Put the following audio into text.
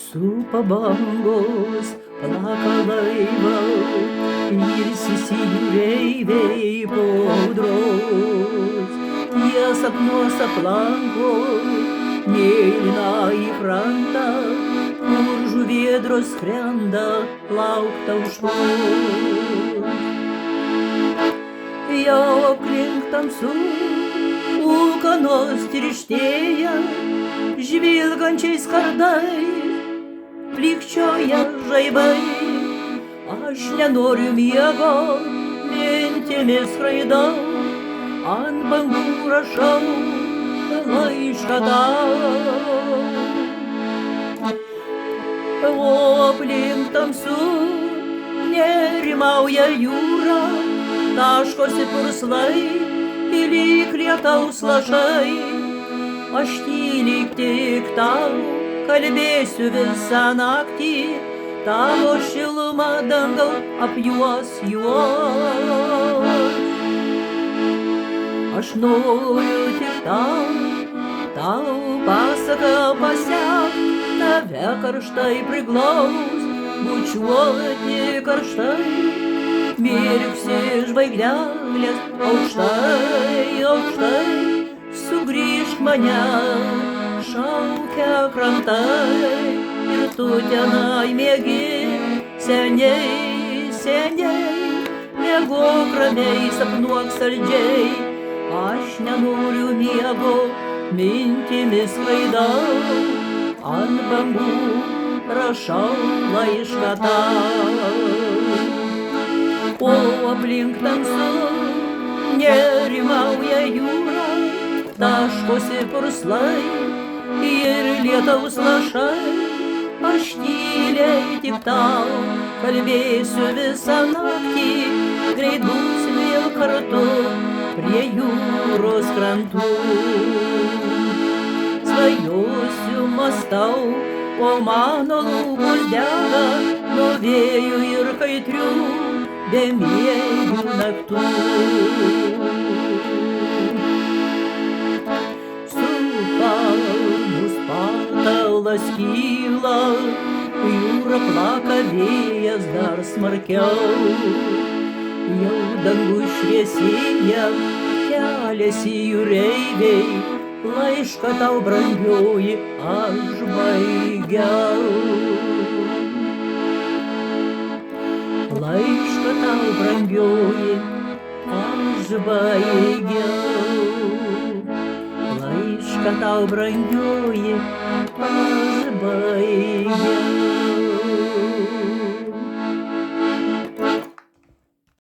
Supa bangos, plaka laivą ir susijūreiviai po audros. Jie sapnuos aplanko mėlynąjį krantą, kur žuvėdros skrenda laukta aušros. Jau aplink tamsu ūkanos tirštėja, žvilgančiais kardais plikčioja žaibai. Aš nenoriu miego, mintimis skraidau, ant bangų rašau laišką tau. O aplink tamsu nerimauja jūra, taškosi purslai, lyg lietaus lašai. Aš tyliai tik tau kalbėsiu visą naktį, tavo šilumą dangau apjuos juos. Aš noriu tik tau pasaką pasek, tave karštai priglaus, bučiuoti karštai. Mirksi žvaigždelės aukštai, aukštai, sugrįžk mane, šaukia krantai. Ir tu tenai mėgi, seniai, seniai, miegok ramiai, sapnuok saldžiai. Aš nenoriu miego, mintimis skraidau, ant bangų rašau laišką tau. O aplink tamsu nerimauja jūra, taškosi purslai ir lietaus lašai. Aš tyliai tik tau kalbėsiu visą naktį, greit būsim vėl kartu prie jūros krantų. Svajosiu, mąstau, o mano lūpos dega nuo vėjų ir kaitrių bemiegių naktų. Supa mus patalas kyla, jūra plaka, vėjas dar smarkiau. Jau dangu šviesėja, keliasi jūreiviai, laišką tau brangioji aš baigiau. Laišką tau brangioji aš baigiau. Laišką tau brangioji aš baigiau.